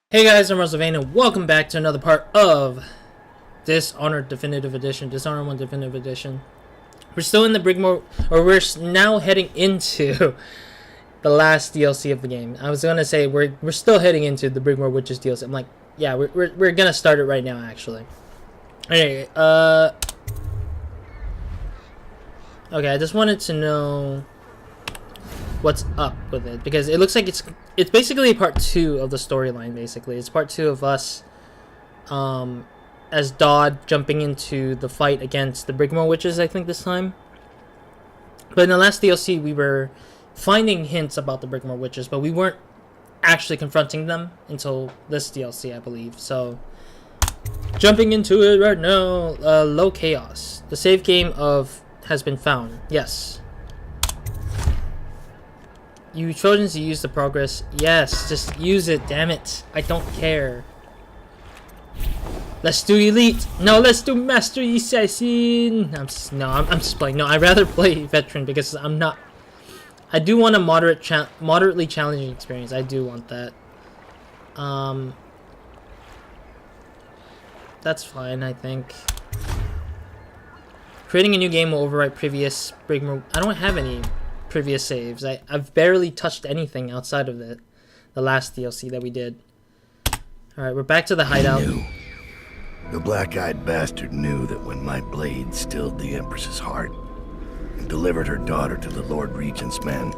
Hey guys, I'm RozaldVaneGAME and welcome back to another part of Dishonored Definitive Edition, Dishonored 1 Definitive Edition. We're still in the Brigmore, or we're now heading into the last DLC of the game. I was gonna say we're still heading into the Brigmore Witches DLC. I'm like, yeah, we're gonna start it right now actually. Anyway, okay, I just wanted to know what's up with it, because it looks like it's basically part 2 of the storyline. Basically, it's part 2 of us as Dodd jumping into the fight against the Brigmore Witches, I think this time. But in the last DLC we were finding hints about the Brigmore Witches, but we weren't actually confronting them until this DLC, I believe. So jumping into it right now. Low chaos, the save game has been found. Yes, you chosen to use the progress. Yes, just use it, damn it. I don't care. Let's do elite. No, let's do master assassin. I'm just playing. No, I'd rather play veteran because I do want a moderately challenging experience. I do want that. That's fine, I think. Creating a new game will overwrite previous Brigmore. I don't have any previous saves. I've barely touched anything outside of the last DLC that we did. Alright, we're back to the hideout. The black-eyed bastard knew that when my blade stilled the Empress's heart and delivered her daughter to the Lord Regent's men,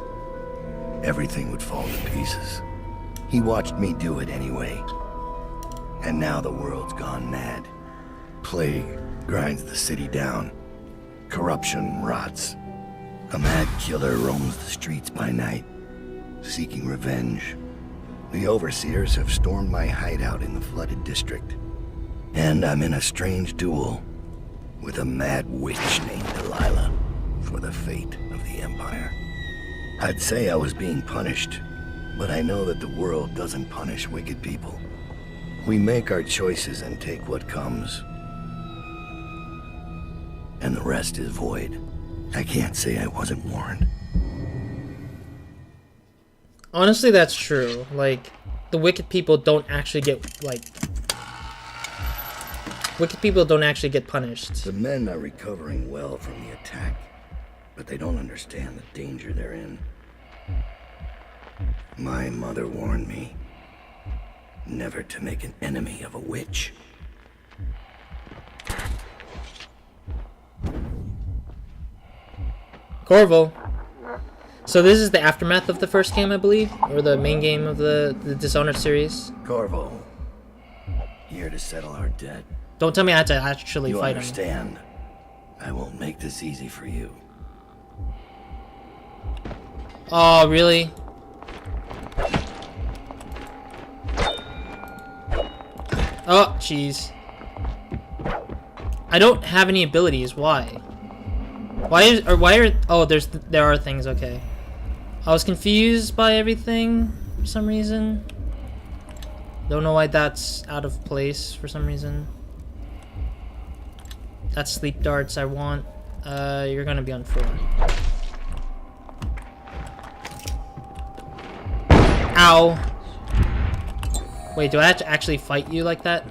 everything would fall to pieces. He watched me do it anyway. And now the world's gone mad. Plague grinds the city down. Corruption rots. A mad killer roams the streets by night, seeking revenge. The overseers have stormed my hideout in the flooded district, and I'm in a strange duel with a mad witch named Delilah for the fate of the Empire. I'd say I was being punished, but I know that the world doesn't punish wicked people. We make our choices and take what comes, and the rest is void. I can't say I wasn't warned. Honestly, that's true. Like, the wicked people don't actually get, wicked people don't actually get punished. The men are recovering well from the attack, but they don't understand the danger they're in. My mother warned me never to make an enemy of a witch. Corvo. So this is the aftermath of the first game, I believe, or the main game of the Dishonored series. Corvo, here to settle our debt. Don't tell me I had to actually fight him. You understand? I won't make this easy for you. Oh, really? Oh, jeez. I don't have any abilities. Why? Oh, there are things. Okay, I was confused by everything for some reason. Don't know why that's out of place for some reason. That's sleep darts I want. You're gonna be on 4. Ow. Wait, do I have to actually fight you like that?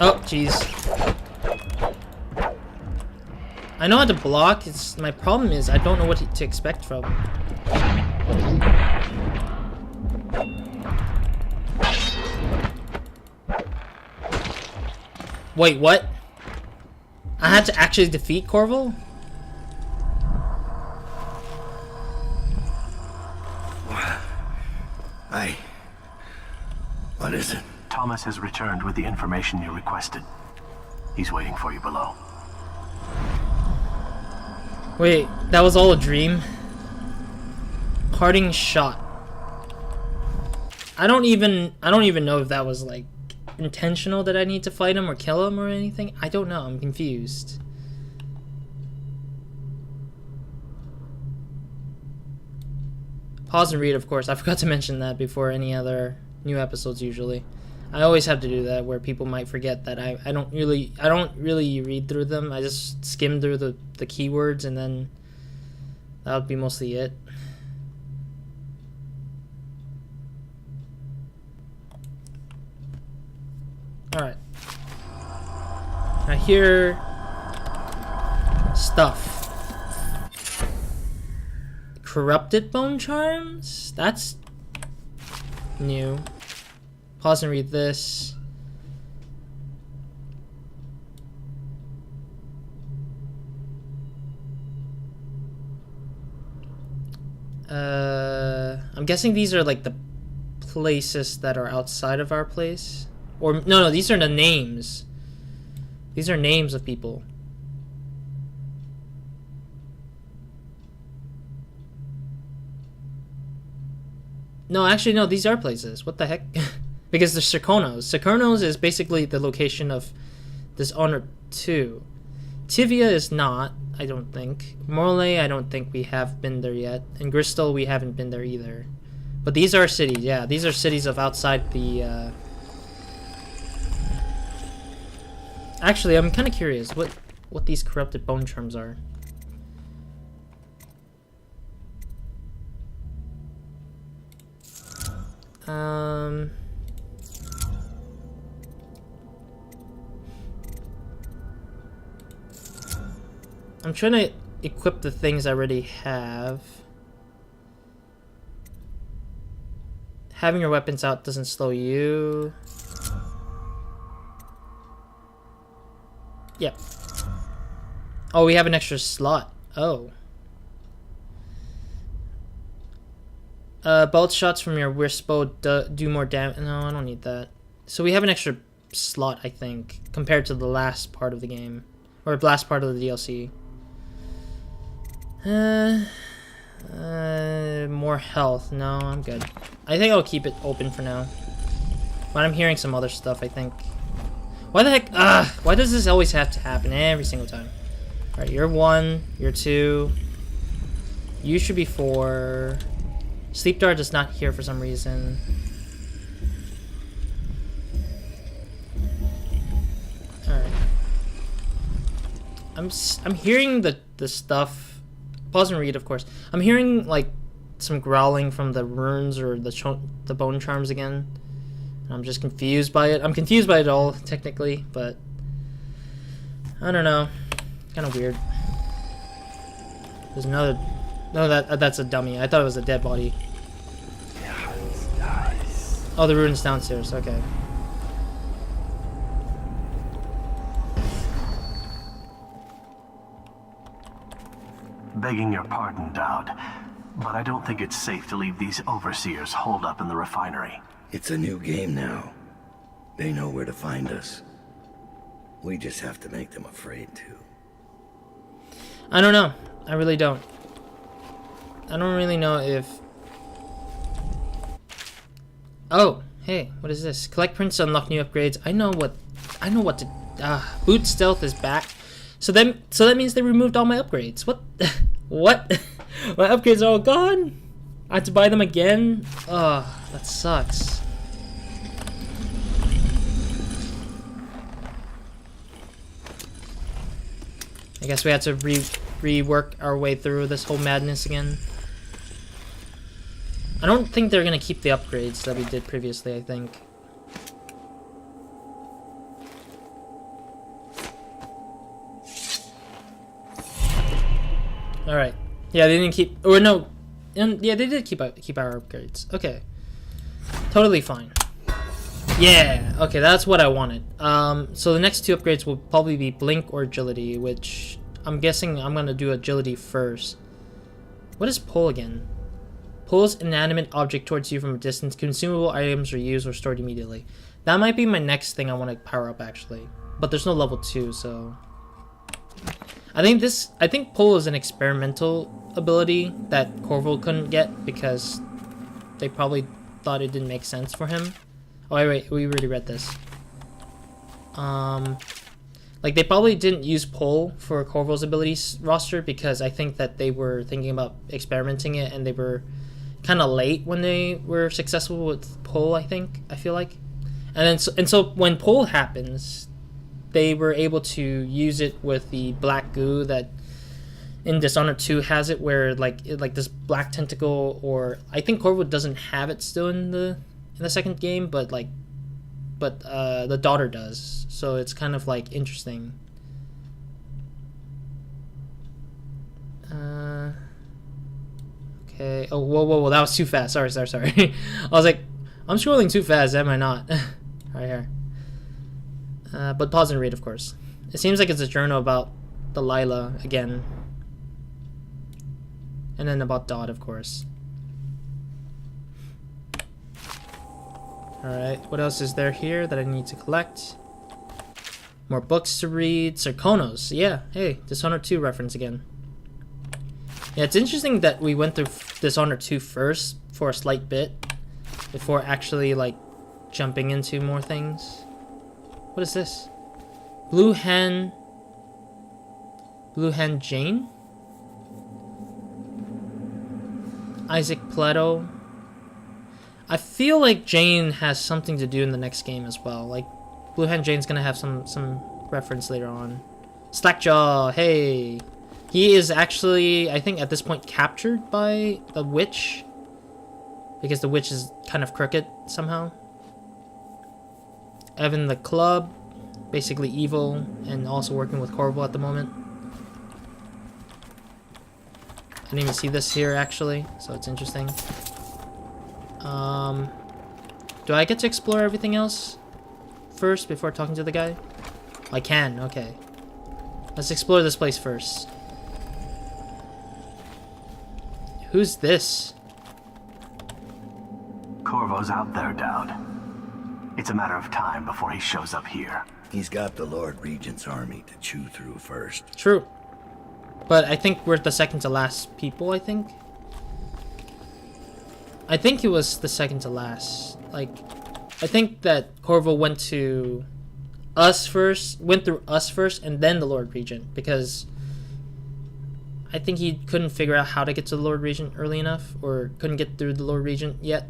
Oh, jeez. I know how to block. My problem is I don't know what to expect from. Wait, what? I had to actually defeat Corvo? What is it? Thomas has returned with the information you requested. He's waiting for you below. Wait, that was all a dream? Parting shot. I don't even know if that was like intentional that I need to fight him or kill him or anything. I don't know. I'm confused. Pause and read, of course. I forgot to mention that before any other new episodes usually. I always have to do that where people might forget that I don't really read through them. I just skim through the keywords and then That would be mostly it. Alright. I hear stuff. Corrupted bone charms? That's new. Pause and read this. I'm guessing these are like the places that are outside of our place. Or no, these are the names. These are names of people. No, actually no, these are places. What the heck? Because they're Serkonos. Serkonos is basically the location of Dishonored 2. Tivia is not, I don't think. Morlaix, I don't think we have been there yet. And Gristle, we haven't been there either. But these are cities, yeah. These are cities of outside the... Actually, I'm kind of curious what these corrupted bone charms are. I'm trying to equip the things I already have. Having your weapons out doesn't slow you. Yep. Oh, we have an extra slot. Oh. Bolt shots from your wrist bow do more damage. No, I don't need that. So we have an extra slot, I think, compared to the last part of the game. Or the last part of the DLC. More health. No, I'm good. I think I'll keep it open for now. But I'm hearing some other stuff, I think. Why the heck? Why does this always have to happen every single time? Alright, you're 1, you're 2. You should be 4. Sleep Dart is not here for some reason. Alright. I'm hearing the stuff. Pause and read, of course. I'm hearing like some growling from the runes or the bone charms again. I'm just confused by it. I'm confused by it all, technically, but I don't know. Kind of weird. There's another... No, that's a dummy. I thought it was a dead body. Oh, the rune's downstairs. Okay. Begging your pardon, Dowd, but I don't think it's safe to leave these overseers holed up in the refinery. It's a new game now. They know where to find us. We just have to make them afraid to. I don't know. I really don't. I don't really know if... Oh, hey, what is this? Collect prints to unlock new upgrades. I know what to... boot stealth is back. So that means they removed all my upgrades. What? What? My upgrades are all gone? I have to buy them again? Oh, that sucks. I guess we had to rework our way through this whole madness again. I don't think they're gonna keep the upgrades that we did previously, I think. Alright. Yeah, they didn't keep... Or no. Yeah, they did keep our upgrades. Okay. Totally fine. Yeah! Okay, that's what I wanted. So the next two upgrades will probably be Blink or Agility, which... I'm guessing I'm gonna do Agility first. What is Pull again? Pulls inanimate object towards you from a distance. Consumable items are used or stored immediately. That might be my next thing I want to power up, actually. But there's no level 2, so... I think Pull is an experimental ability that Corval couldn't get because they probably thought it didn't make sense for him. Oh, wait, we already read this. Like, they probably didn't use Pull for Corval's abilities roster because I think that they were thinking about experimenting it and they were kind of late when they were successful with Pull, I feel like. And so when Pull happens, they were able to use it with the black goo that in Dishonored 2 has it, where like this black tentacle, or I think Corvo doesn't have it still in the second game, but the daughter does. So it's kind of like interesting. Okay. Oh, whoa! That was too fast. Sorry. I was like, I'm scrolling too fast, am I not? Right here. But pause and read, of course. It seems like it's a journal about Delilah again. And then about Dodd, of course. Alright, what else is there here that I need to collect? More books to read. Sarkonos. Yeah, hey, Dishonored 2 reference again. Yeah, it's interesting that we went through Dishonored 2 first for a slight bit before actually, like, jumping into more things. What is this? Blue Hand Jane? Isaac Plato. I feel like Jane has something to do in the next game as well. Like, Blue Hand Jane's gonna have some reference later on. Slackjaw, hey! He is actually, I think at this point, captured by the witch. Because the witch is kind of crooked somehow. Evan the Club, basically evil, and also working with Corvo at the moment. I didn't even see this here actually, so it's interesting. Do I get to explore everything else first before talking to the guy? I can, okay. Let's explore this place first. Who's this? Corvo's out there, Dowd. It's a matter of time before he shows up here. He's got the Lord Regent's army to chew through first. True. But I think we're the second to last people, I think. I think it was the second to last. Like, I think that Corvo went through us first, and then the Lord Regent, because I think he couldn't figure out how to get to the Lord Regent early enough, or couldn't get through the Lord Regent yet.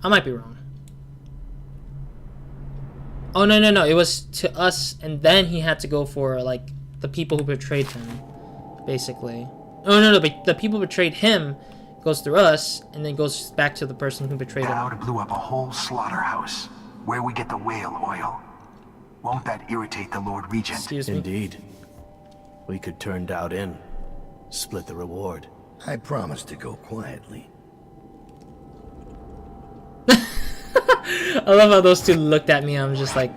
I might be wrong. Oh, no. It was to us, and then he had to go for, like, the people who betrayed him, basically. Oh, no, but the people who betrayed him goes through us, and then goes back to the person who betrayed him. Dowd blew up a whole slaughterhouse, where we get the whale oil. Won't that irritate the Lord Regent? Excuse me? Indeed. We could turn Dowd in, split the reward. I promise to go quietly. I love how those two looked at me. I'm just like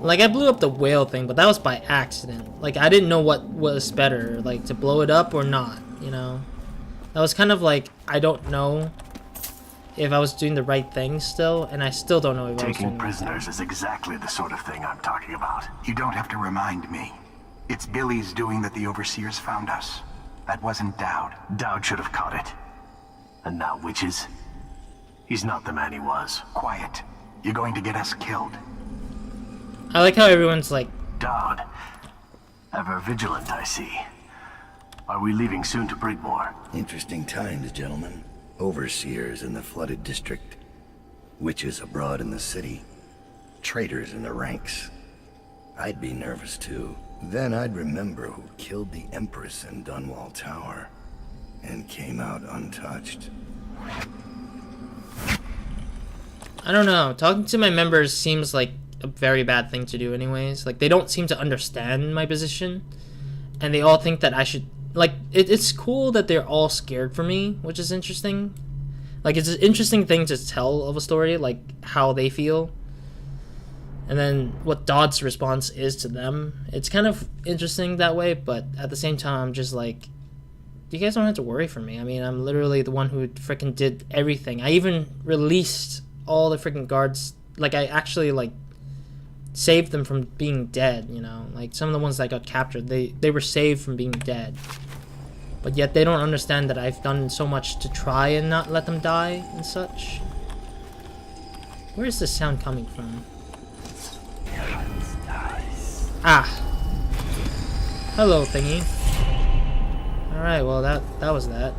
I blew up the whale thing, but that was by accident. Like, I didn't know what was better, like, to blow it up or not, you know? That was kind of like, I don't know if I was doing the right thing still, and I still don't know if I was doing Taking the right thing. prisoners is exactly the sort of thing I'm talking about. You don't have to remind me. It's Billy's doing that the Overseers found us. That wasn't Dowd. Dowd should have caught it. And now witches? He's not the man he was. Quiet. You're going to get us killed. I like how everyone's like, Dowd. Ever vigilant, I see. Are we leaving soon to Brigmore? Interesting times, gentlemen. Overseers in the flooded district. Witches abroad in the city. Traitors in the ranks. I'd be nervous too. Then I'd remember who killed the Empress in Dunwall Tower. And came out untouched. I don't know. Talking to my members seems like a very bad thing to do anyways. Like, they don't seem to understand my position. And they all think that I should... Like, it's cool that they're all scared for me, which is interesting. Like, it's an interesting thing to tell of a story, like, how they feel. And then what Dodd's response is to them. It's kind of interesting that way, but at the same time, I'm just like... You guys don't have to worry for me. I mean, I'm literally the one who freaking did everything. I even released all the freaking guards. Like, I actually, like, saved them from being dead, you know? Like, some of the ones that got captured, they were saved from being dead. But yet they don't understand that I've done so much to try and not let them die and such. Where is this sound coming from? Ah. Hello, thingy. Alright, well, that was that.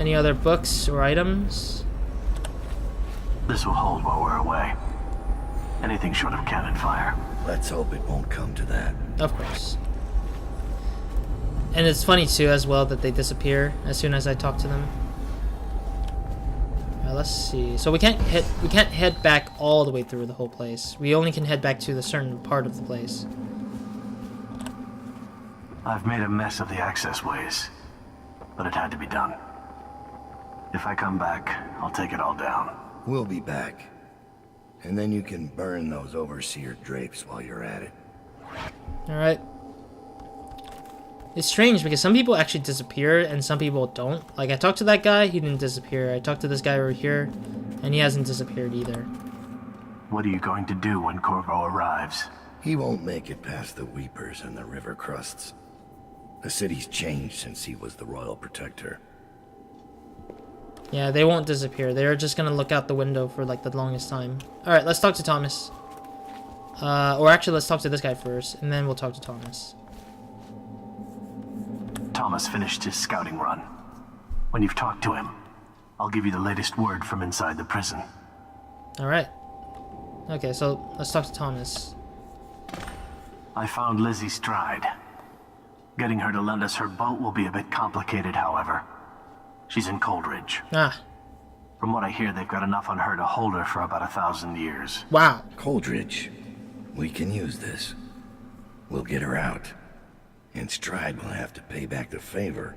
Any other books or items? This will hold while we're away. Anything short of cannon fire. Let's hope it won't come to that. Of course. And it's funny too as well that they disappear as soon as I talk to them. Alright, let's see. So we can't head back all the way through the whole place. We only can head back to the certain part of the place. I've made a mess of the access ways, but it had to be done. If I come back, I'll take it all down. We'll be back. And then you can burn those overseer drapes while you're at it. Alright. It's strange because some people actually disappear and some people don't. Like, I talked to that guy, he didn't disappear. I talked to this guy over here, and he hasn't disappeared either. What are you going to do when Corvo arrives? He won't make it past the Weepers and the river crusts. The city's changed since he was the royal protector. Yeah, they won't disappear. They're just gonna look out the window for, like, the longest time. Alright, let's talk to Thomas. Or actually, let's talk to this guy first, and then we'll talk to Thomas. Thomas finished his scouting run. When you've talked to him, I'll give you the latest word from inside the prison. Alright. Okay, so let's talk to Thomas. I found Lizzie Stride. Getting her to lend us her boat will be a bit complicated, however. She's in Coldridge. Ah. From what I hear, they've got enough on her to hold her for about 1,000 years. Wow. Coldridge. We can use this. We'll get her out. And Stride will have to pay back the favor.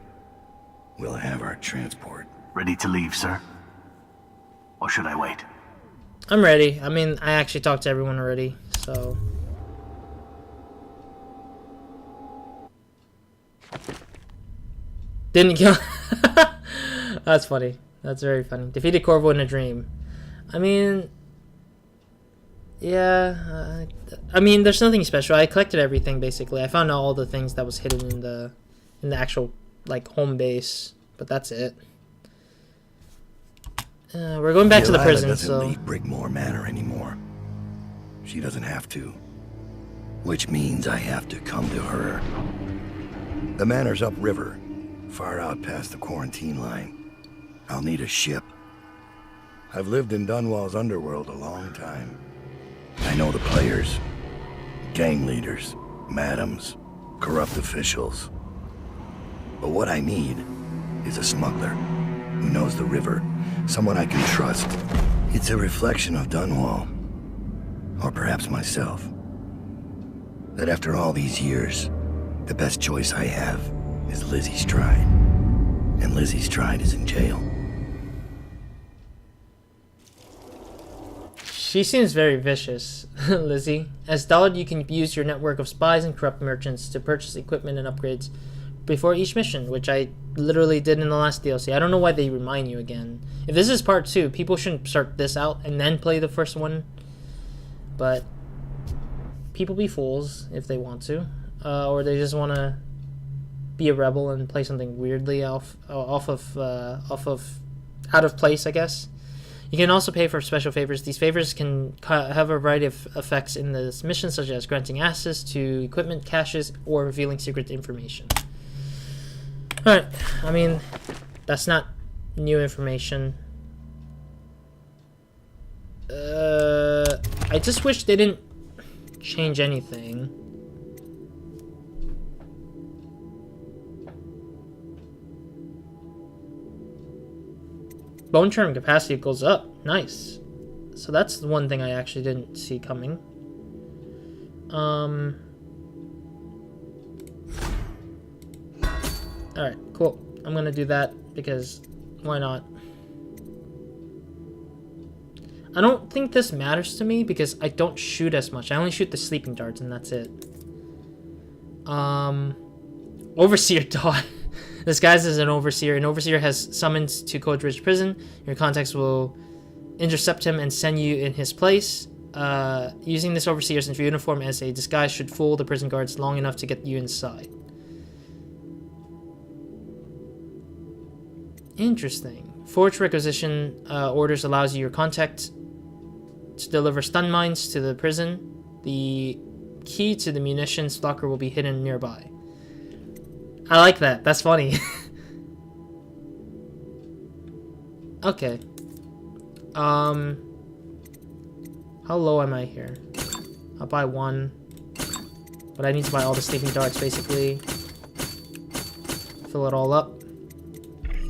We'll have our transport. Ready to leave, sir? Or should I wait? I'm ready. I mean, I actually talked to everyone already, so... Didn't kill... That's funny. That's very funny. Defeated Corvo in a dream. I mean... Yeah... I mean, there's nothing special. I collected everything, basically. I found all the things that was hidden in the actual, like, home base. But that's it. We're going back to the prison, doesn't so... leave Brigmore Manor anymore. She doesn't have to. Which means I have to come to her. The manor's upriver, far out past the quarantine line. I'll need a ship. I've lived in Dunwall's underworld a long time. I know the players, gang leaders, madams, corrupt officials. But what I need is a smuggler who knows the river, someone I can trust. It's a reflection of Dunwall, or perhaps myself. That after all these years, the best choice I have is Lizzie Stride. And Lizzie Stride is in jail. She seems very vicious, Lizzie. As Dahlard, you can use your network of spies and corrupt merchants to purchase equipment and upgrades before each mission, which I literally did in the last DLC. I don't know why they remind you again. If this is part 2, people shouldn't start this out and then play the first one. But people be fools if they want to. Or they just want to be a rebel and play something weirdly out of place, I guess. You can also pay for special favors. These favors can have a variety of effects in this mission, such as granting access to equipment, caches, or revealing secret information. Alright, I mean, that's not new information. I just wish they didn't change anything. Bone charm capacity goes up. Nice. So that's the one thing I actually didn't see coming. Alright, cool. I'm gonna do that because why not? I don't think this matters to me because I don't shoot as much. I only shoot the sleeping darts and that's it. Overseer dog. Disguised as an overseer. An overseer has summoned to Coldridge Prison. Your contacts will intercept him and send you in his place. Using this overseer's uniform as a disguise should fool the prison guards long enough to get you inside. Interesting. Forged requisition orders allows you your contact to deliver stun mines to the prison. The key to the munitions locker will be hidden nearby. I like that. That's funny. Okay. How low am I here? I'll buy 1. But I need to buy all the sleeping darts, basically. Fill it all up.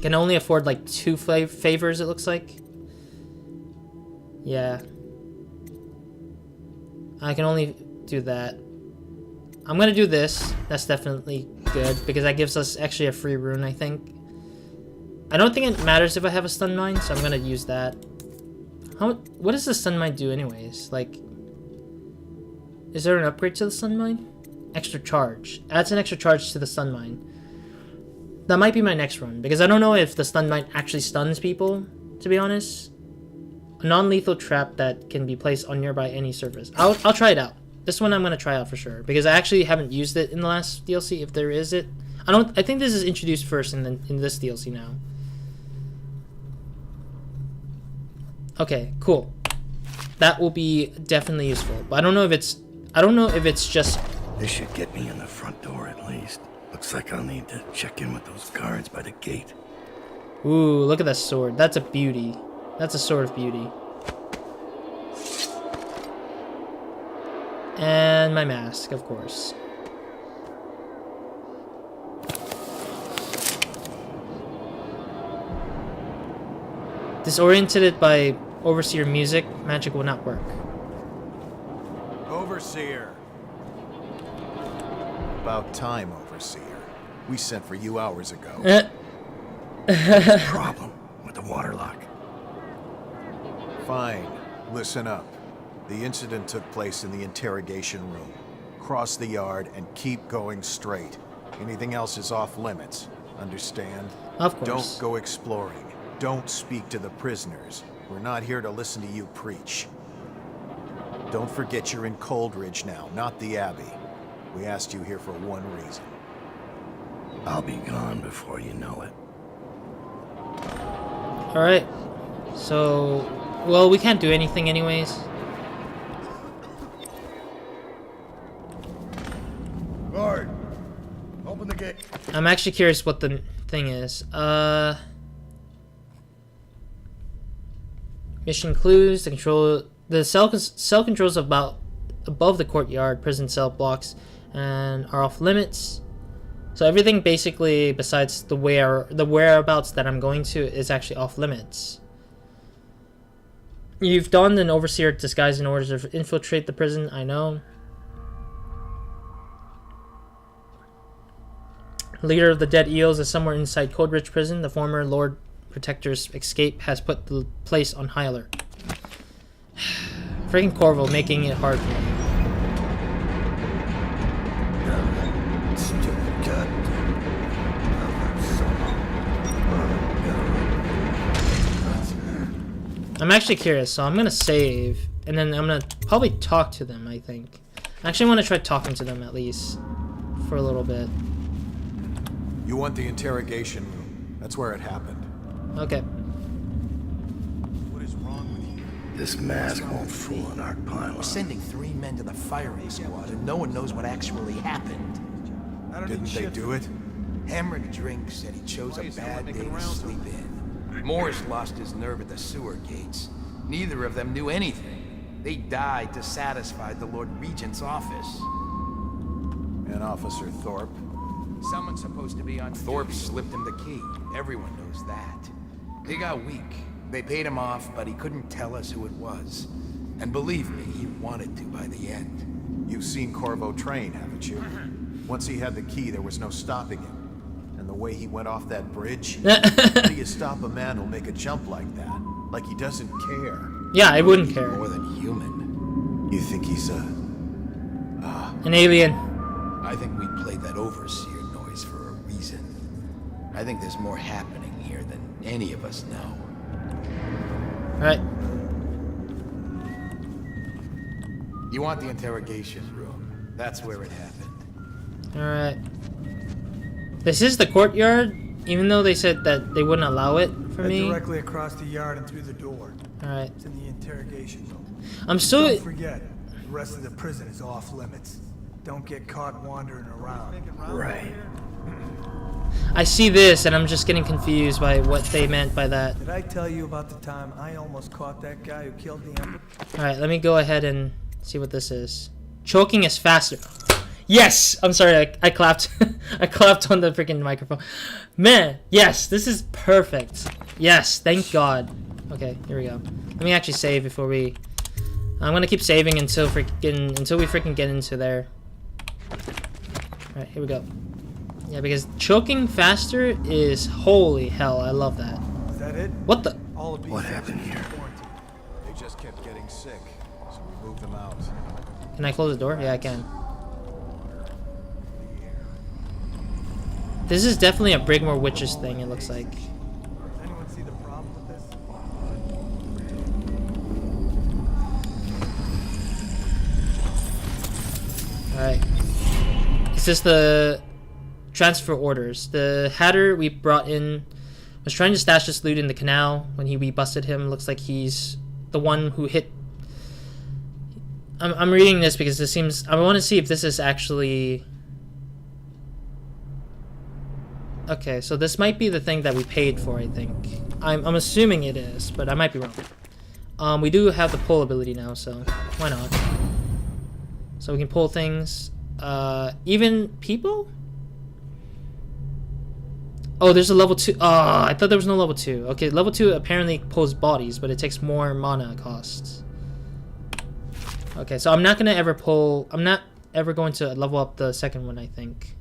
Can only afford like 2 favors, it looks like. Yeah. I can only do that. I'm gonna do this. That's definitely good, because that gives us actually a free rune, I think. I don't think it matters if I have a stun mine, so I'm gonna use that. What does the stun mine do anyways? Like, is there an upgrade to the stun mine? Extra charge. Adds an extra charge to the stun mine. That might be my next run, because I don't know if the stun mine actually stuns people, to be honest. A non-lethal trap that can be placed on nearby any surface. I'll try it out. This one I'm gonna try out for sure, because I actually haven't used it in the last DLC. If there is it, I think this is introduced first in this DLC now. Okay, cool. That will be definitely useful, but I don't know if it's just. This should get me in the front door at least. Looks like I'll need to check in with those guards by the gate. Ooh, look at that sword. That's a beauty. That's a sword of beauty. And my mask, of course. Disoriented by Overseer music, magic will not work. Overseer. About time, Overseer. We sent for you hours ago. What's the problem with the waterlock? Fine. Listen up. The incident took place in the interrogation room. Cross the yard and keep going straight. Anything else is off limits. Understand? Of course. Don't go exploring. Don't speak to the prisoners. We're not here to listen to you preach. Don't forget you're in Coldridge now, not the Abbey. We asked you here for one reason. I'll be gone before you know it. Alright. So, well, we can't do anything anyways. Guard, open the gate. I'm actually curious what the thing is. Mission clues. The cell controls about above the courtyard prison cell blocks and are off limits. So everything basically besides the whereabouts that I'm going to is actually off limits. You've donned an overseer disguise in order to infiltrate the prison, I know. Leader of the Dead Eels is somewhere inside Coldridge Prison. The former Lord Protector's escape has put the place on high alert. Freaking Corvo making it hard for me. I'm actually curious, so I'm gonna save, and then I'm gonna probably talk to them, I think. I actually want to try talking to them at least for a little bit. You want the interrogation room. That's where it happened. Okay. What is wrong with you? This mask won't fool an arc pylon. We're sending 3 men to the firing squad, and no one knows what actually happened. Didn't they do it? Hammered Drink said he chose a bad day to sleep in. Moore's lost his nerve at the sewer gates. Neither of them knew anything. They died to satisfy the Lord Regent's office. And Officer Thorpe. Someone's supposed to be on Thorpe slipped him the key. Everyone knows that. They got weak. They paid him off, but he couldn't tell us who it was. And believe me, he wanted to by the end. You've seen Corvo train, haven't you? Once he had the key, there was no stopping him. And the way he went off that bridge, how do you stop a man who'll make a jump like that? Like he doesn't care. Yeah, I wouldn't care. More than human. You think he's An alien. I think we played that overseer noise for a reason. I think there's more happening here than any of us know. Alright. You want the interrogation room. That's where it happened. Alright. This is the courtyard, even though they said that they wouldn't allow it for me. Directly across the yard and through the door. Alright. It's in the interrogation room. I'm still. Don't forget, the rest of the prison is off limits. Don't get caught wandering around. Right. I see this and I'm just getting confused by what they meant by that. Did I tell you about the time I almost caught that guy who killed the Emperor? Alright, let me go ahead and see what this is. Choking is faster. Yes! I'm sorry, I clapped. I clapped on the freaking microphone. Man, yes, this is perfect. Yes, thank God. Okay, here we go. Let me actually save before we... I'm gonna keep saving until we freaking get into there. Alright, here we go. Yeah, because choking faster is... Holy hell, I love that. Is that it? What the... All of What happened here? They just kept getting sick, so we moved them out. Can I close the door? Yeah, I can. This is definitely a Brigmore witches thing, it looks like. Does anyone see the problem with this? Alright. Is this the transfer orders? The Hatter we brought in was trying to stash this loot in the canal when we busted him. Looks like he's the one who hit... I'm reading this because this seems... I want to see if this is actually... Okay, so this might be the thing that we paid for, I think. I'm assuming it is, but I might be wrong. We do have the pull ability now, so why not? So we can pull things. Even people? Oh, there's a level 2. Oh, I thought there was no level 2. Okay, level 2 apparently pulls bodies, but it takes more mana costs. Okay, so I'm not gonna ever pull... I'm not ever going to level up the second one, I think.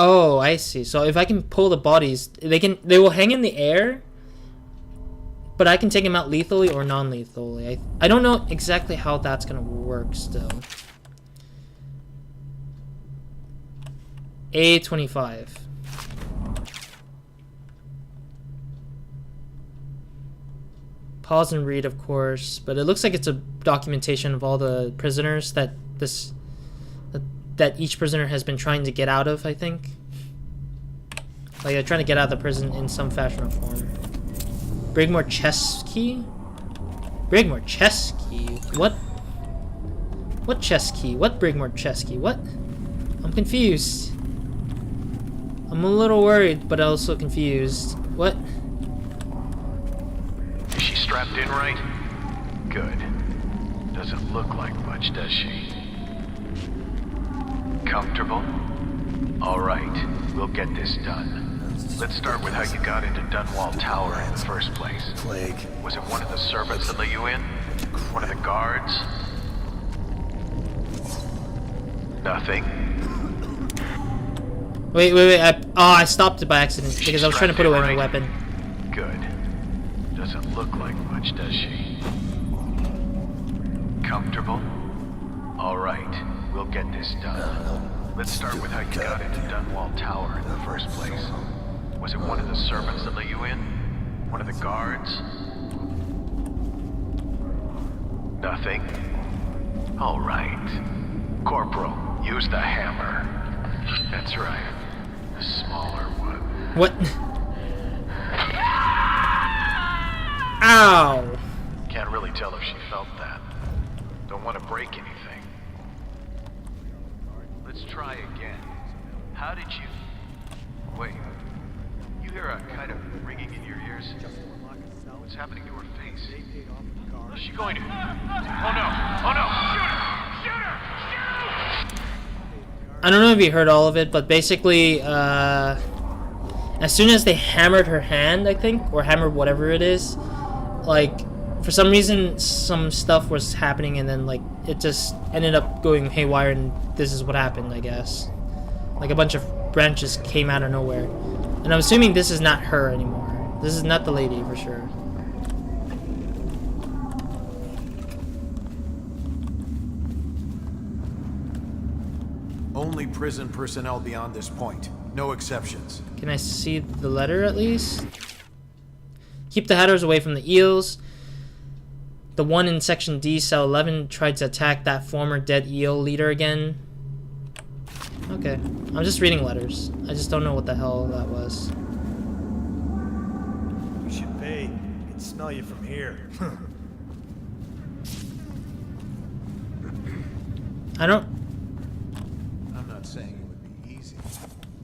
Oh, I see. So if I can pull the bodies, they will hang in the air, but I can take them out lethally or non-lethally. I don't know exactly how that's gonna work still. A25. Pause and read, of course, but it looks like it's a documentation of all the prisoners that each prisoner has been trying to get out of, I think. Like, they're trying to get out of the prison in some fashion or form. Brigmore chess key? Brigmore chess key? What? What chess key? What Brigmore chess key? What? I'm confused. I'm a little worried, but also confused. What? Is she strapped in right? Good. Doesn't look like much, does she? Comfortable? All right, we'll get this done. Let's start with how you got into Dunwall Tower in the first place. Plague. Was it one of the servants that let you in? One of the guards? Nothing. Wait. I stopped it by accident because I was trying to put away my weapon. Good. Doesn't look like much, does she? Comfortable? All right. We'll get this done. Let's start with how you got into Dunwall Tower in the first place. Was it one of the servants that let you in? One of the guards? Nothing? All right. Corporal, use the hammer. That's right. The smaller one. What? Ow! Can't really tell if she felt that. Don't want to break anything. Let's try again. How did you... Wait. You hear a kind of ringing in your ears? What's happening to her face? Is she going to... Oh no! Oh no! Shoot her! Shoot her! Shoot! I don't know if you heard all of it, but basically, as soon as they hammered her hand, I think, or hammered whatever it is, like, for some reason, some stuff was happening, and then, like, it just ended up going haywire, and this is what happened, I guess. Like, a bunch of branches came out of nowhere. And I'm assuming this is not her anymore. This is not the lady, for sure. Only prison personnel beyond this point. No exceptions. Can I see the letter, at least? Keep the Hatters away from the eels. The one in Section D, Cell 11, tried to attack that former dead eel leader again. Okay. I'm just reading letters. I just don't know what the hell that was. We should pay. I can smell you from here. I don't... I'm not saying it would be easy,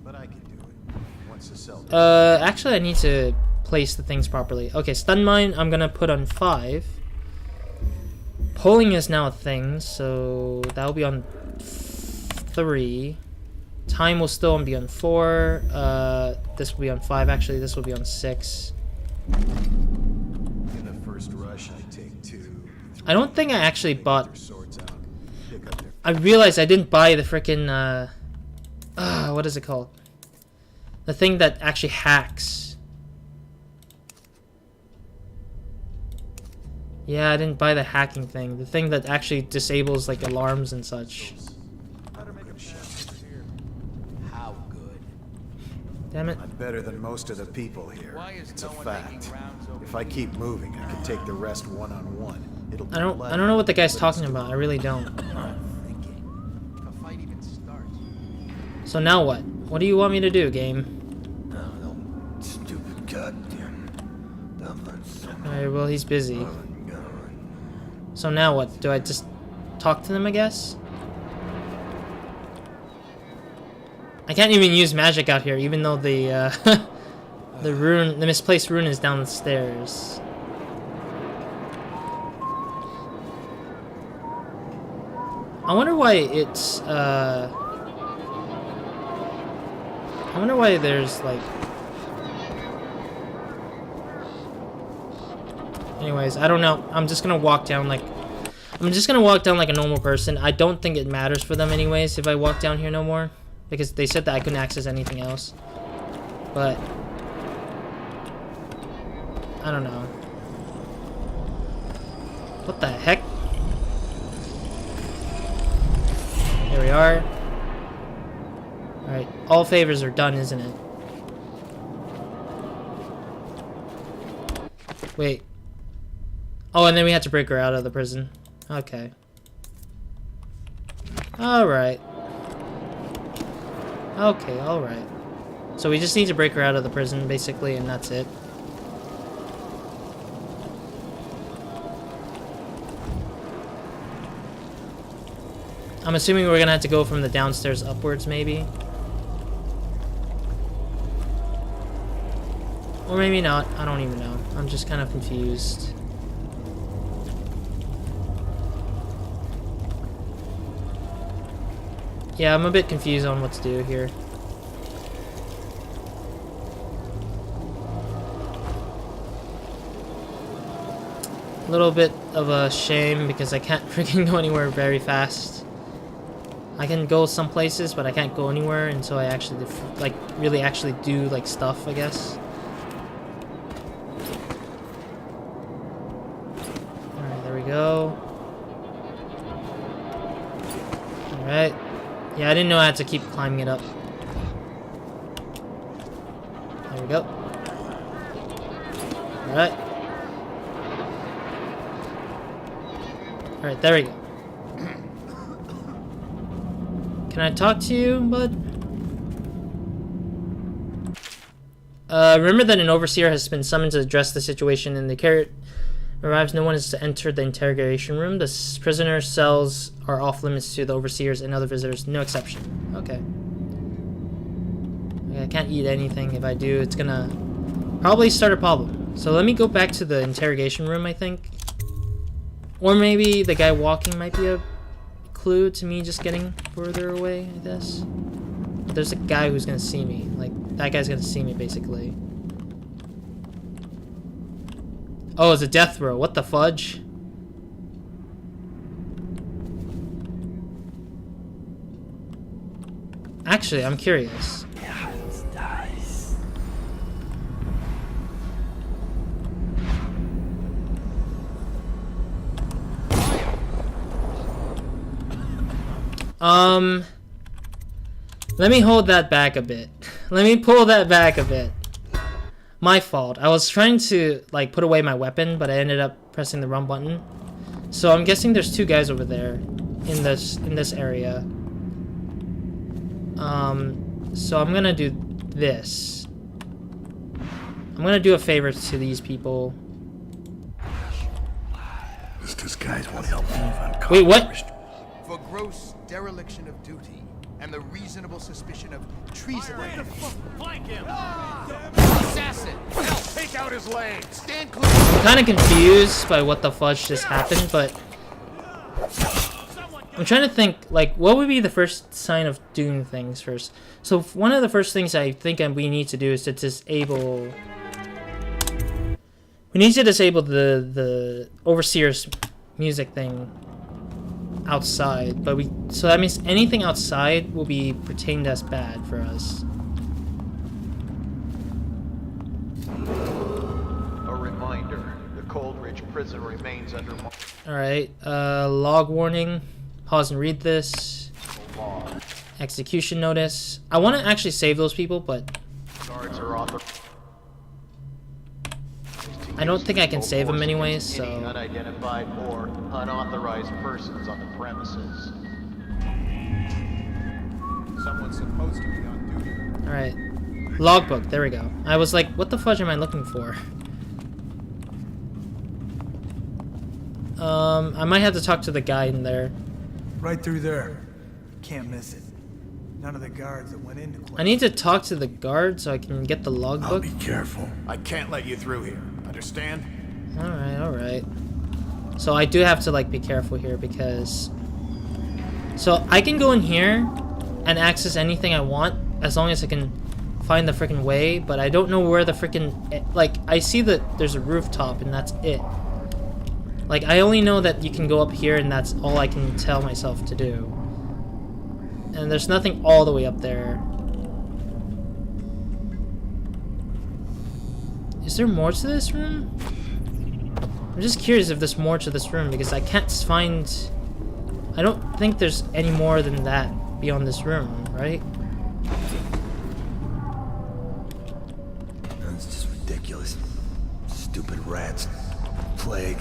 but I can do it. Once the cell... Actually I need to place the things properly. Okay, stun mine I'm gonna put on 5. Polling is now a thing, so that'll be on 3. Time will still be on 4. This will be on 5. Actually, this will be on 6. In the first rush, I take 2. I don't think I actually bought... Their swords out. Pick up their... I realized I didn't buy the frickin' what is it called? The thing that actually hacks. Yeah, I didn't buy the hacking thing. The thing that actually disables like alarms and such. How good? Damn it. I'm better than most of the people here. Why is It's no a one fact. making rounds over If I keep moving, I can take the rest one-on-one. It'll be I don't know what the guy's talking about. I really don't. thinking? If a fight even starts. So now what? What do you want me to do, game? Stupid goddamn. Alright, well he's busy. So now what? Do I just talk to them, I guess? I can't even use magic out here, even though the the misplaced rune is down the stairs. I wonder why it's I wonder why there's like... Anyways, I don't know. I'm just gonna walk down like a normal person. I don't think it matters for them anyways if I walk down here no more, because they said that I couldn't access anything else. But I don't know. What the heck? Here we are. Alright, all favors are done, isn't it? Wait. Oh, and then we had to break her out of the prison. Okay. Alright. Okay, alright. So we just need to break her out of the prison, basically, and that's it. I'm assuming we're gonna have to go from the downstairs upwards, maybe. Or maybe not. I don't even know. I'm just kind of confused. Yeah, I'm a bit confused on what to do here. A little bit of a shame because I can't freaking go anywhere very fast. I can go some places, but I can't go anywhere until I actually like really actually do like stuff, I guess. Alright, there we go. Alright. Yeah, I didn't know I had to keep climbing it up. There we go. Alright. Alright, there we go. Can I talk to you, bud? Remember that an overseer has been summoned to address the situation, and the carrot arrives. No one is to enter the interrogation room. The prisoner cells are off limits to the overseers and other visitors. No exception. Okay. I can't eat anything. If I do, it's gonna probably start a problem. So let me go back to the interrogation room, I think. Or maybe the guy walking might be a clue to me just getting further away, I guess. But there's a guy who's gonna see me. Like, that guy's gonna see me, basically. Oh, it's a death row. What the fudge? Actually, I'm curious. Let me hold that back a bit. Let me pull that back a bit. My fault. I was trying to like put away my weapon, but I ended up pressing the wrong button. So I'm guessing there's two guys over there in this area. So I'm gonna do this. I'm gonna do a favor to these people. These disguise won't help me if I'm caught. Wait, what? For gross dereliction of duty and the reasonable suspicion of treason. Flank him! Assassin! Help! Take out his legs! Stand clear! I'm kind of confused by what the fudge just happened, but I'm trying to think, like, what would be the first sign of doing things first? So one of the first things I think we need to do is to disable... We need to disable the Overseer's music thing outside, but so that means anything outside will be pertained as bad for us. A reminder, the Coldridge prison remains under Alright, log warning. Pause and read this. law. Execution notice. I want to actually save those people, but Guards are authorized. I don't think I can save them anyways, so... Any unidentified or unauthorized persons on the premises. Someone's supposed to be on duty. Alright. Logbook, there we go. I was like, what the fudge am I looking for? I might have to talk to the guy in there. Right through there. Can't miss it. None of the guards that went into I need to talk to the guard so I can get the I'll logbook. be careful. I can't let you through here. Understand? Alright, alright. So I do have to, like, be careful here because... So I can go in here and access anything I want as long as I can find the freaking way, but I don't know where the freaking... Like, I see that there's a rooftop and that's it. Like, I only know that you can go up here and that's all I can tell myself to do. And there's nothing all the way up there. Is there more to this room? I'm just curious if there's more to this room because I can't find... I don't think there's any more than that beyond this room, right? That's just ridiculous. Stupid rats. Plague.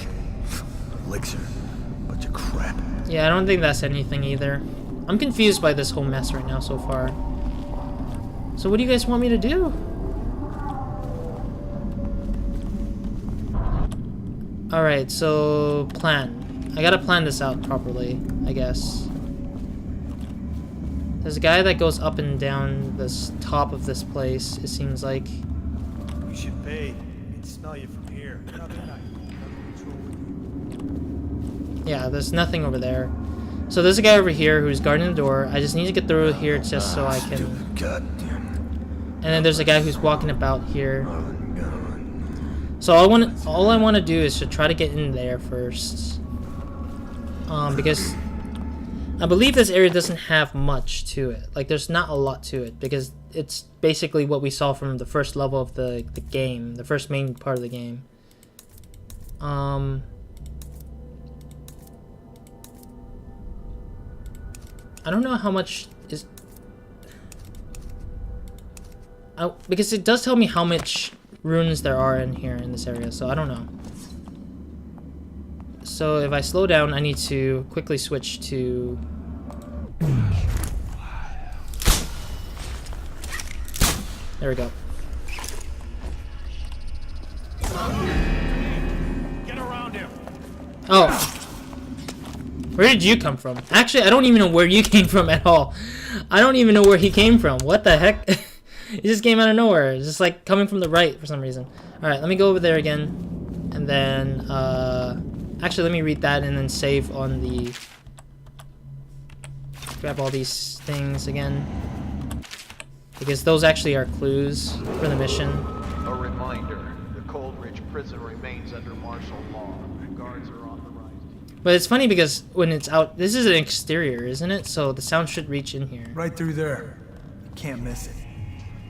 Elixir. Bunch of crap. Yeah, I don't think that's anything either. I'm confused by this whole mess right now so far. So what do you guys want me to do? Alright, so plan. I gotta plan this out properly, I guess. There's a guy that goes up and down this top of this place, it seems like. You should pay. I can smell you from here. Yeah, there's nothing over there. So there's a guy over here who's guarding the door. I just need to get through here just so I can... Stupid goddamn. And then there's a guy who's walking about here. So all I want to do is to try to get in there first. Because I believe this area doesn't have much to it. Like, there's not a lot to it because it's basically what we saw from the first level of the game, the first main part of the game. I don't know how much is... because it does tell me how much runes there are in here in this area, so I don't know. So if I slow down, I need to quickly switch to... There we go. Get around him! Oh. Where did you come from? Actually, I don't even know where you came from at all. I don't even know where he came from. What the heck? He just came out of nowhere. It's just like coming from the right for some reason. Alright, let me go over there again. And then, actually, let me read that and then save on the... Grab all these things again. Because those actually are clues for the mission. A reminder, the Coldridge prison remains under martial law. Guards are authorized. But it's funny because when it's out... This is an exterior, isn't it? So the sound should reach in here. Right through there. You can't miss it.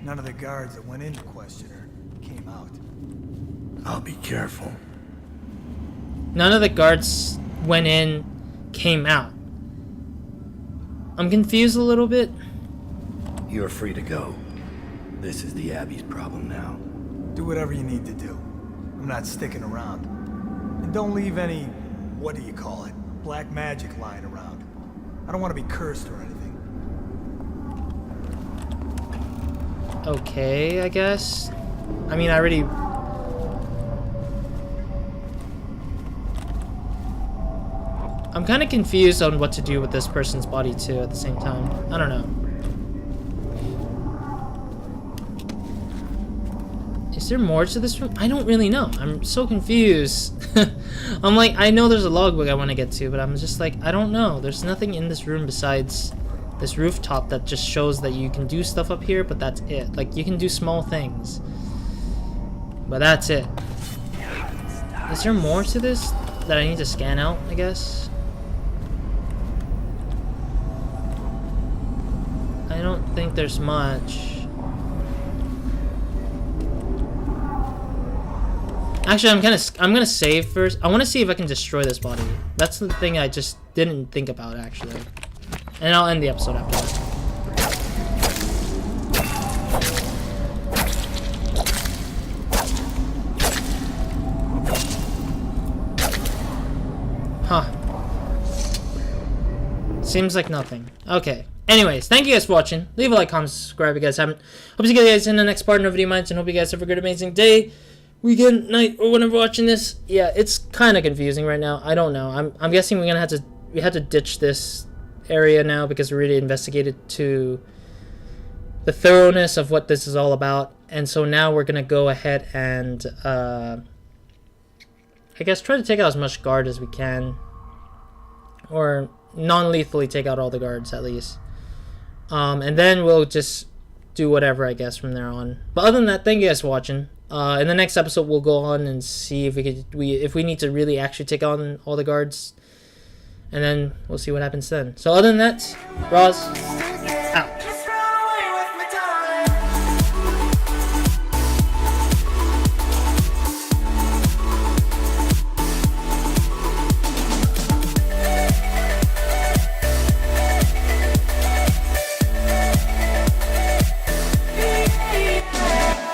None of the guards that went in to question her came out. I'll be careful. None of the guards went in, came out. I'm confused a little bit. You're free to go. This is the Abbey's problem now. Do whatever you need to do. I'm not sticking around. And don't leave any, what do you call it, black magic lying around. I don't want to be cursed or anything. okay, I guess. I mean, I already... I'm kind of confused on what to do with this person's body, too, at the same time. I don't know. Is there more to this room? I don't really know. I'm so confused. I'm like, I know there's a logbook I want to get to, but I'm just like, I don't know. There's nothing in this room besides this rooftop that just shows that you can do stuff up here, but that's it. Like, you can do small things, but that's it. Is there more to this that I need to scan out, I guess? I don't think there's much. Actually, I'm gonna save first. I want to see if I can destroy this body. That's the thing I just didn't think about, actually. And I'll end the episode after that. Huh. Seems like nothing. Okay. Anyways, thank you guys for watching. Leave a like, comment, subscribe if you guys haven't. Hope to see you guys in the next part of Video Minds, and hope you guys have a good, amazing day, weekend, night, or whenever watching this. Yeah, it's kind of confusing right now. I don't know. I'm guessing we had to ditch this area now because we really investigated to the thoroughness of what this is all about, and so now we're gonna go ahead and I guess try to take out as much guard as we can, or non-lethally take out all the guards at least, and then we'll just do whatever, I guess, from there on. But other than that, thank you guys for watching. In the next episode, we'll go on and see if we need to really actually take on all the guards, and then we'll see what happens then. So other than that, Roz.